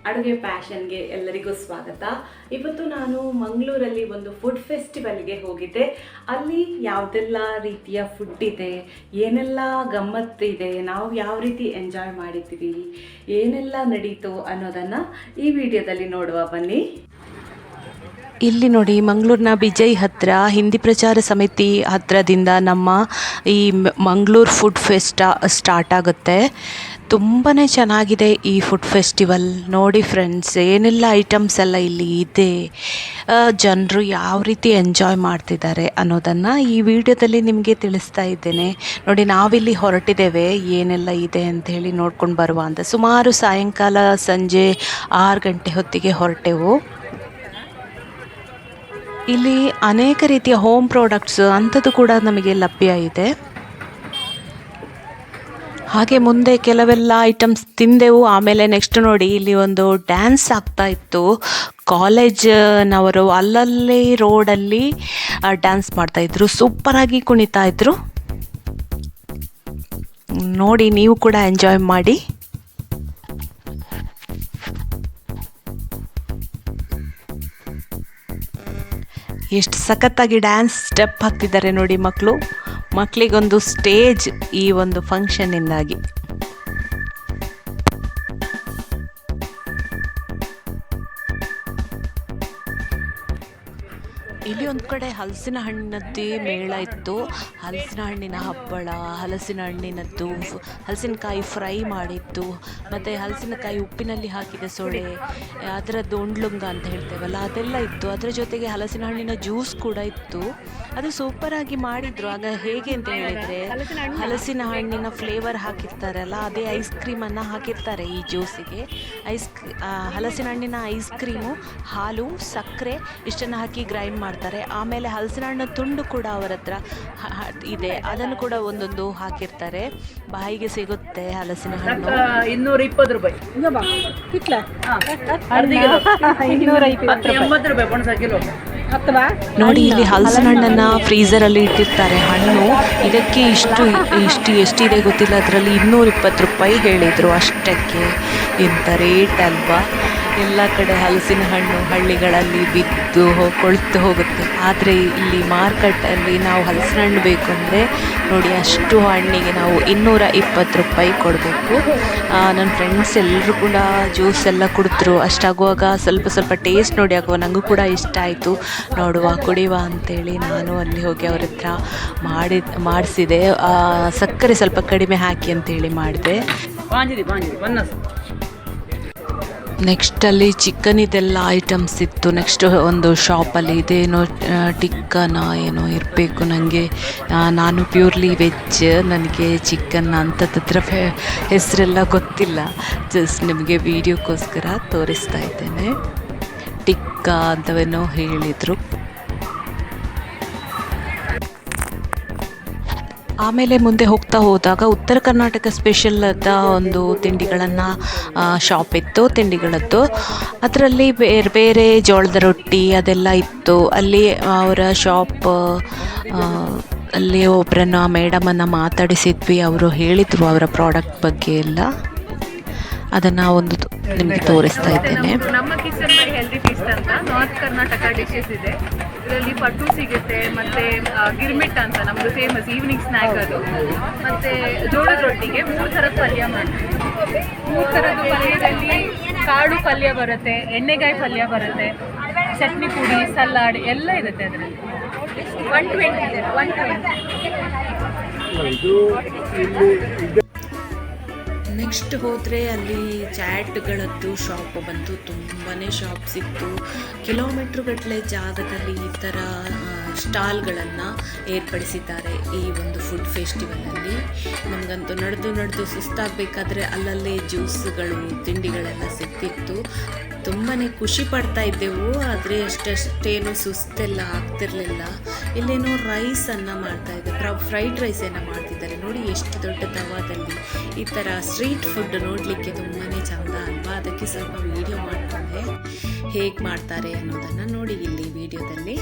ಅಡುಗೆ ಪ್ಯಾಷನ್ಗೆ ಎಲ್ಲರಿಗೂ ಸ್ವಾಗತ. ಇವತ್ತು ನಾನು ಮಂಗಳೂರಲ್ಲಿ ಒಂದು ಫುಡ್ ಫೆಸ್ಟಿವಲ್ಗೆ ಹೋಗಿದ್ದೆ. ಅಲ್ಲಿ ಯಾವುದೆಲ್ಲ ರೀತಿಯ ಫುಡ್ ಇದೆ, ಏನೆಲ್ಲ ಗಮ್ಮತ್ತಿದೆ, ನಾವು ಯಾವ ರೀತಿ ಎಂಜಾಯ್ ಮಾಡಿದ್ದೀವಿ, ಏನೆಲ್ಲ ನಡೀತು ಅನ್ನೋದನ್ನು ಈ ವಿಡಿಯೋದಲ್ಲಿ ನೋಡುವ ಬನ್ನಿ. ಇಲ್ಲಿ ನೋಡಿ, ಮಂಗಳೂರಿನ ಬಿಜೈ ಹತ್ರ ಹಿಂದಿ ಪ್ರಚಾರ ಸಮಿತಿ ಹತ್ರದಿಂದ ನಮ್ಮ ಈ ಮಂಗಳೂರು ಫುಡ್ ಸ್ಟಾರ್ಟ್ ಆಗುತ್ತೆ. ತುಂಬಾ ಚೆನ್ನಾಗಿದೆ ಈ ಫುಡ್ ಫೆಸ್ಟಿವಲ್. ನೋಡಿ ಫ್ರೆಂಡ್ಸ್, ಏನೆಲ್ಲ ಐಟಮ್ಸ್ ಎಲ್ಲ ಇಲ್ಲಿ ಇದೆ, ಜನರು ಯಾವ ರೀತಿ ಎಂಜಾಯ್ ಮಾಡ್ತಿದ್ದಾರೆ ಅನ್ನೋದನ್ನು ಈ ವಿಡಿಯೋದಲ್ಲಿ ನಿಮಗೆ ತಿಳಿಸ್ತಾ ಇದ್ದೇನೆ. ನೋಡಿ, ನಾವಿಲ್ಲಿ ಹೊರಟಿದ್ದೇವೆ, ಏನೆಲ್ಲ ಇದೆ ಅಂತ ಹೇಳಿ ನೋಡ್ಕೊಂಡು ಬರುವ ಅಂತ. ಸುಮಾರು ಸಾಯಂಕಾಲ ಸಂಜೆ 6 ಗಂಟೆ ಹೊತ್ತಿಗೆ ಹೊರಟೆವು. ಇಲ್ಲಿ ಅನೇಕ ರೀತಿಯ ಹೋಮ್ ಪ್ರಾಡಕ್ಟ್ಸ್ ಅಂಥದ್ದು ಕೂಡ ನಮಗೆ ಲಭ್ಯ ಇದೆ. ಹಾಗೆ ಮುಂದೆ ಕೆಲವೆಲ್ಲ ಐಟಮ್ಸ್ ತಿಂದೆವು. ಆಮೇಲೆ ನೆಕ್ಸ್ಟ್ ನೋಡಿ, ಇಲ್ಲಿ ಒಂದು ಡ್ಯಾನ್ಸ್ ಆಗ್ತಾ ಇತ್ತು. ಕಾಲೇಜ್ನವರು ಅಲ್ಲಲ್ಲಿ ರೋಡಲ್ಲಿ ಡ್ಯಾನ್ಸ್ ಮಾಡ್ತಾಯಿದ್ರು, ಸೂಪರಾಗಿ ಕುಣಿತಾ ಇದ್ರು. ನೋಡಿ, ನೀವು ಕೂಡ ಎಂಜಾಯ್ ಮಾಡಿ. ಎಷ್ಟು ಸಖತ್ತಾಗಿ ಡ್ಯಾನ್ಸ್ ಸ್ಟೆಪ್ ಹಾಕ್ತಿದ್ದಾರೆ ನೋಡಿ ಮಕ್ಕಳಿಗೊಂದು ಸ್ಟೇಜ್ ಈ ಒಂದು ಫಂಕ್ಷನ್ನಿಂದಾಗಿ. ಇಲ್ಲಿ ಒಂದು ಕಡೆ ಹಲಸಿನ ಹಣ್ಣಿನದ್ದೇ ಮೇಳ ಇತ್ತು. ಹಲಸಿನ ಹಣ್ಣಿನ ಹಪ್ಪಳ, ಹಲಸಿನ ಹಣ್ಣಿನದ್ದು ಹಲಸಿನಕಾಯಿ ಫ್ರೈ ಮಾಡಿತ್ತು, ಮತ್ತು ಹಲಸಿನಕಾಯಿ ಉಪ್ಪಿನಲ್ಲಿ ಹಾಕಿದ ಸೊಳೆ, ಅದರದ್ದು ಉಂಡ್ಲುಂಗ ಅಂತ ಹೇಳ್ತೇವಲ್ಲ, ಅದೆಲ್ಲ ಇತ್ತು. ಅದರ ಜೊತೆಗೆ ಹಲಸಿನ ಹಣ್ಣಿನ ಜ್ಯೂಸ್ ಕೂಡ ಇತ್ತು. ಅದು ಸೂಪರಾಗಿ ಮಾಡಿದರು. ಆಗ ಹೇಗೆ ಅಂತ ಹೇಳಿದರೆ, ಹಲಸಿನ ಹಣ್ಣಿನ ಫ್ಲೇವರ್ ಹಾಕಿರ್ತಾರಲ್ಲ, ಅದೇ ಐಸ್ ಕ್ರೀಮನ್ನು ಹಾಕಿರ್ತಾರೆ ಈ ಜ್ಯೂಸಿಗೆ. ಹಲಸಿನ ಹಣ್ಣಿನ ಐಸ್ ಕ್ರೀಮು, ಹಾಲು, ಸಕ್ಕರೆ ಇಷ್ಟನ್ನು ಹಾಕಿ ಗ್ರೈಂಡ್ ಮಾಡ್ತಾರೆ. ಆಮೇಲೆ ಹಲಸಿನ ಹಣ್ಣು ತುಂಡು ಕೂಡ ಅವರ ಹತ್ರ ಇದೆ, ಅದನ್ನು ಕೂಡ ಒಂದೊಂದು ಹಾಕಿರ್ತಾರೆ. ಬಾಯಿಗೆ ಸಿಗುತ್ತೆ ಹಲಸಿನ ಹಣ್ಣು. 220 ರೂಪಾಯಿ ನೋಡಿ, ಇಲ್ಲಿ ಹಲಸಿನ ಹಣ್ಣನ್ನು ಫ್ರೀಸರಲ್ಲಿ ಇಟ್ಟಿರ್ತಾರೆ. ಹಣ್ಣು ಇದಕ್ಕೆ ಎಷ್ಟಿದೆ ಗೊತ್ತಿಲ್ಲ, ಅದರಲ್ಲಿ 220 ರೂಪಾಯಿ ಹೇಳಿದರು ಅಷ್ಟಕ್ಕೆ. ಎಂಥ ರೇಟ್ ಅಲ್ವಾ. ಎಲ್ಲ ಕಡೆ ಹಲಸಿನ ಹಣ್ಣು ಹಳ್ಳಿಗಳಲ್ಲಿ ಬಿದ್ದು ಕೊಳ್ತು ಹೋಗುತ್ತೆ. ಆದರೆ ಇಲ್ಲಿ ಮಾರ್ಕೆಟಲ್ಲಿ ನಾವು ಹಲಸಿನ ಹಣ್ಣು ಬೇಕು ಅಂದರೆ ನೋಡಿ, ಅಷ್ಟು ಹಣ್ಣಿಗೆ ನಾವು 220 ರೂಪಾಯಿ ಕೊಡಬೇಕು. ನನ್ನ ಫ್ರೆಂಡ್ಸ್ ಎಲ್ಲರೂ ಕೂಡ ಜ್ಯೂಸ್ ಎಲ್ಲ ಕುಡಿದ್ರು. ಅಷ್ಟಾಗುವಾಗ ಸ್ವಲ್ಪ ಟೇಸ್ಟ್ ನೋಡಿ ಆಗುವ ನನಗೂ ಕೂಡ ಇಷ್ಟ ಆಯಿತು. ನೋಡುವ ಕುಡಿಯುವ ಅಂತೇಳಿ ನಾನು ಅಲ್ಲಿ ಹೋಗಿ ಅವ್ರ ಹತ್ರ ಮಾಡಿಸಿದೆ. ಸಕ್ಕರೆ ಸ್ವಲ್ಪ ಕಡಿಮೆ ಹಾಕಿ ಅಂತೇಳಿ ಮಾಡಿದೆ. ನೆಕ್ಸ್ಟ್ ಅಲ್ಲಿ ಚಿಕನ್ ಇದೆಲ್ಲ ಐಟಮ್ಸ್ ಇತ್ತು. ನೆಕ್ಸ್ಟ್ ಒಂದು ಶಾಪಲ್ಲಿ ಇದೇನೋ ಟಿಕ್ಕನ ಏನೋ ಇರಬೇಕು. ನನಗೆ ನಾನು ಪ್ಯೂರ್ಲಿ ವೆಜ್, ನನಗೆ ಚಿಕನ್ ಅಂಥದ್ರ ಹೆಸರೆಲ್ಲ ಗೊತ್ತಿಲ್ಲ. ಜಸ್ಟ್ ನಿಮಗೆ ವಿಡಿಯೋಕ್ಕೋಸ್ಕರ ತೋರಿಸ್ತಾ ಇದ್ದೇನೆ. ಟಿಕ್ಕ ಅಂತವೇನೋ ಹೇಳಿದರು. ಆಮೇಲೆ ಮುಂದೆ ಹೋದಾಗ ಉತ್ತರ ಕರ್ನಾಟಕ ಸ್ಪೆಷಲ್ ಆದ ಒಂದು ತಿಂಡಿಗಳನ್ನು ಶಾಪ್ ಇತ್ತು, ತಿಂಡಿಗಳದ್ದು. ಅದರಲ್ಲಿ ಬೇರೆ ಬೇರೆ ಜೋಳದ ರೊಟ್ಟಿ ಅದೆಲ್ಲ ಇತ್ತು. ಅಲ್ಲಿ ಅವರ ಶಾಪ್ ಅಲ್ಲಿ ಒಬ್ಬರನ್ನು ಮೇಡಮನ್ನು ಮಾತಾಡಿಸಿದ್ವಿ. ಅವರು ಹೇಳಿದರು ಅವರ ಪ್ರಾಡಕ್ಟ್ ಬಗ್ಗೆ ಎಲ್ಲ. ಅದನ್ನು ಒಂದು ನಿಮಗೆ ತೋರಿಸ್ತಾ ಇದ್ದೇನೆ. ನಮ್ಮ ಕಿಚನ್ ಬೈ ಹೆಲ್ದಿ ಫೀಸ್ಟ್ ಅಂತ ನಾರ್ತ್ ಕರ್ನಾಟಕ ಡಿಶಸ್ ಇದೆ. ಇದರಲ್ಲಿ ಪಟ್ಟು ಸಿಗುತ್ತೆ, ಮತ್ತು ಗಿರ್ಮಿಟ್ ಅಂತ ನಮ್ಮದು ಫೇಮಸ್ ಈವ್ನಿಂಗ್ ಸ್ನ್ಯಾಕ್ ಅದು. ಮತ್ತು ಜೋಳದ ರೊಟ್ಟಿಗೆ 3 ಥರದ ಪಲ್ಯ ಮಾಡ್ತೀವಿ. 3 ಥರದ ಪಲ್ಯದಲ್ಲಿ ಕಾಳು ಪಲ್ಯ ಬರುತ್ತೆ, ಎಣ್ಣೆಗಾಯಿ ಪಲ್ಯ ಬರುತ್ತೆ, ಚಟ್ನಿ ಪುಡಿ, ಸಲಾಡ್ ಎಲ್ಲ ಇರುತ್ತೆ ಅದರಲ್ಲಿ. 120 ಇದೆ, 120. ನೆಕ್ಸ್ಟ್ ಹೋದರೆ ಅಲ್ಲಿ ಚಾಟ್ಗಳದ್ದು ಶಾಪ್ ಬಂತು. ತುಂಬಾ ಶಾಪ್ಸ್ ಇತ್ತು. ಕಿಲೋಮೀಟ್ರುಗಟ್ಟಲೆ ಜಾಗದಲ್ಲಿ ಈ ಥರ ಸ್ಟಾಲ್ಗಳನ್ನು ಏರ್ಪಡಿಸಿದ್ದಾರೆ ಈ ಒಂದು ಫುಡ್ ಫೆಸ್ಟಿವಲಲ್ಲಿ. ನಮಗಂತೂ ನಡೆದು ಸುಸ್ತಾಗಬೇಕಾದ್ರೆ ಅಲ್ಲಲ್ಲೇ ಜ್ಯೂಸ್ಗಳು, ತಿಂಡಿಗಳೆಲ್ಲ ಸಿಗ್ತಿತ್ತು. ತುಂಬಾ ಖುಷಿ ಪಡ್ತಾ ಇದ್ದೆವು. ಆದರೆ ಅಷ್ಟೇನು ಸುಸ್ತೆಲ್ಲ ಆಗ್ತಿರಲಿಲ್ಲ. ಇಲ್ಲೇನೋ ರೈಸನ್ನು ಮಾಡ್ತಾಯಿದ್ದೆ, ಫ್ರೈಡ್ ರೈಸನ್ನು ಮಾಡ್ತಿದ್ದಾರೆ. ನೋಡಿ ಎಷ್ಟು ದೊಡ್ಡ ತವಾದಲ್ಲಿ. ಈ ಥರ ಸ್ಟ್ರೀಟ್ ಫುಡ್ ನೋಡಲಿಕ್ಕೆ ತುಂಬಾ ಚೆಂದ ಅಲ್ವಾ. ಅದಕ್ಕೆ ಸ್ವಲ್ಪ ವಿಡಿಯೋ ಮಾಡಿಕೊಂಡೆ ಹೇಗೆ ಮಾಡ್ತಾರೆ ಅನ್ನೋದನ್ನು ನೋಡಿ ಇಲ್ಲಿ ವಿಡಿಯೋದಲ್ಲಿ.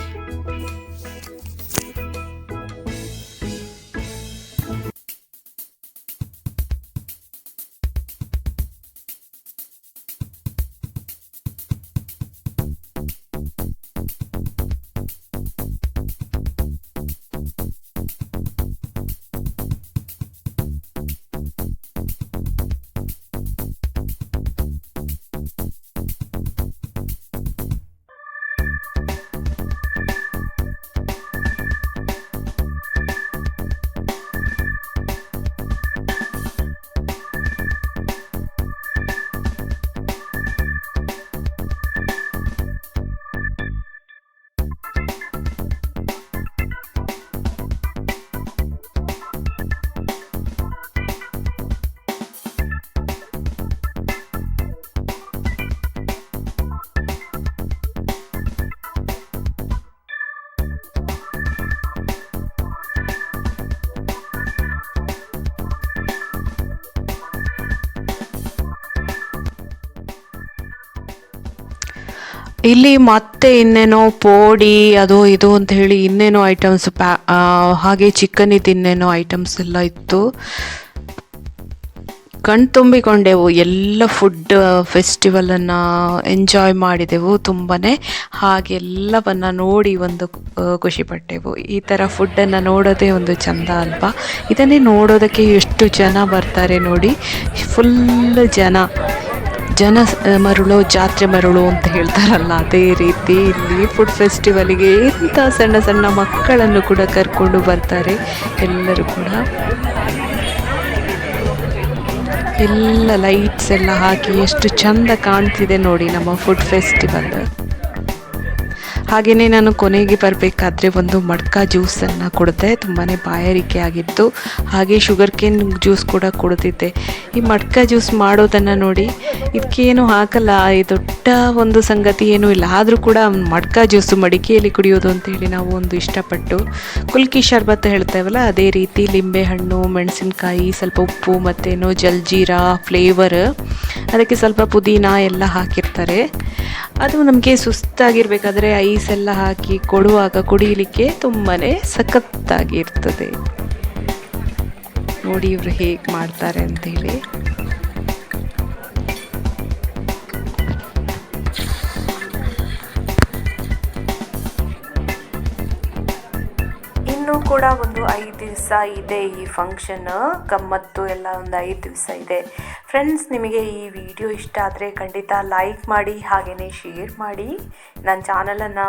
ಇಲ್ಲಿ ಮತ್ತೆ ಇನ್ನೇನೋ ಪೋಡಿ ಅದು ಇದು ಅಂತ ಹೇಳಿ ಇನ್ನೇನೋ ಐಟಮ್ಸ್ ಹಾಗೆ ಚಿಕನಿದ್ದು ಇನ್ನೇನೋ ಐಟಮ್ಸ್ ಎಲ್ಲ ಇತ್ತು. ಕಣ್ತುಂಬಿಕೊಂಡೆವು. ಎಲ್ಲ ಫುಡ್ ಫೆಸ್ಟಿವಲನ್ನು ಎಂಜಾಯ್ ಮಾಡಿದೆವು ತುಂಬಾ. ಹಾಗೆಲ್ಲವನ್ನು ನೋಡಿ ಒಂದು ಖುಷಿಪಟ್ಟೆವು. ಈ ಥರ ಫುಡ್ಡನ್ನು ನೋಡೋದೇ ಒಂದು ಚಂದ ಅಲ್ವಾ. ಇದನ್ನೇ ನೋಡೋದಕ್ಕೆ ಎಷ್ಟು ಜನ ಬರ್ತಾರೆ ನೋಡಿ. ಫುಲ್ ಜನ ಮರುಳು ಜಾತ್ರೆ ಮರುಳು ಅಂತ ಹೇಳ್ತಾರಲ್ಲ, ಅದೇ ರೀತಿ ಇಲ್ಲಿ ಫುಡ್ ಫೆಸ್ಟಿವಲಿಗೆ ಇಂಥ ಸಣ್ಣ ಸಣ್ಣ ಮಕ್ಕಳನ್ನು ಕೂಡ ಕರ್ಕೊಂಡು ಬರ್ತಾರೆ. ಎಲ್ಲರೂ ಕೂಡ ಎಲ್ಲ ಲೈಟ್ಸ್ ಎಲ್ಲ ಹಾಕಿ ಎಷ್ಟು ಚಂದ ಕಾಣ್ತಿದೆ ನೋಡಿ ನಮ್ಮ ಫುಡ್ ಫೆಸ್ಟಿವಲ್. ಹಾಗೆಯೇ ನಾನು ಕೊನೆಗೆ ಬರಬೇಕಾದ್ರೆ ಒಂದು ಮಡ್ಕ ಜ್ಯೂಸನ್ನು ಕುಡಿದೆ. ತುಂಬಾ ಬಾಯಾರಿಕೆ ಆಗಿತ್ತು. ಹಾಗೆ ಶುಗರ್ ಕೇನ್ ಜ್ಯೂಸ್ ಕೂಡ ಕುಡಿದಿದ್ದೆ. ಈ ಮಡ್ಕ ಜ್ಯೂಸ್ ಮಾಡೋದನ್ನು ನೋಡಿ, ಇದಕ್ಕೇನು ಹಾಕಲ್ಲ, ಈ ದೊಡ್ಡ ಒಂದು ಸಂಗತಿ ಏನೂ ಇಲ್ಲ. ಆದರೂ ಕೂಡ ಮಡ್ಕ ಜ್ಯೂಸು ಮಡಿಕೆಯಲ್ಲಿ ಕುಡಿಯೋದು ಅಂತೇಳಿ ನಾವು ಒಂದು ಇಷ್ಟಪಟ್ಟು ಕುಲ್ಕಿ ಶರ್ಬತ್ ಹೇಳ್ತೇವಲ್ಲ, ಅದೇ ರೀತಿ ಲಿಂಬೆಹಣ್ಣು, ಮೆಣಸಿನ್ಕಾಯಿ, ಸ್ವಲ್ಪ ಉಪ್ಪು ಮತ್ತೇನೋ ಜಲ್ಜೀರಾ ಫ್ಲೇವರ್, ಅದಕ್ಕೆ ಸ್ವಲ್ಪ ಪುದೀನ ಎಲ್ಲ ಹಾಕಿರ್ತಾರೆ. ಅದು ನಮಗೆ ಸುಸ್ತಾಗಿರ್ಬೇಕಾದ್ರೆ ಐಸ್ ಎಲ್ಲ ಹಾಕಿ ಕೊಡುವಾಗ ಕುಡಿಯಲಿಕ್ಕೆ ತುಂಬಾ ಸಖತ್ತಾಗಿರ್ತದೆ. ನೋಡಿ ಇವರು ಹೇಗೆ ಮಾಡ್ತಾರೆ ಅಂತೇಳಿ. ಇನ್ನೂ ಕೂಡ ಒಂದು 5 ದಿವಸ ಇದೆ ಈ ಫಂಕ್ಷನ್. ಗಮ್ಮತ್ತು ಎಲ್ಲ ಒಂದು 5 ದಿವಸ ಇದೆ. ಫ್ರೆಂಡ್ಸ್, ನಿಮಗೆ ಈ ವಿಡಿಯೋ ಇಷ್ಟ ಆದರೆ ಖಂಡಿತ ಲೈಕ್ ಮಾಡಿ, ಹಾಗೆಯೇ ಶೇರ್ ಮಾಡಿ. ನನ್ನ ಚಾನಲನ್ನು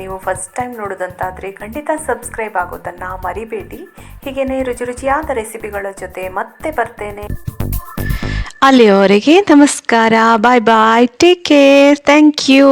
ನೀವು ಫಸ್ಟ್ ಟೈಮ್ ನೋಡೋದಂತಾದರೆ ಖಂಡಿತ ಸಬ್ಸ್ಕ್ರೈಬ್ ಆಗೋದನ್ನು ಮರಿಬೇಡಿ. ಹೀಗೇ ರುಚಿಯಾದ ರೆಸಿಪಿಗಳ ಜೊತೆ ಮತ್ತೆ ಬರ್ತೇನೆ. ಅಲ್ಲಿಯವರೆಗೆ ನಮಸ್ಕಾರ. Bye bye. Take care. Thank you.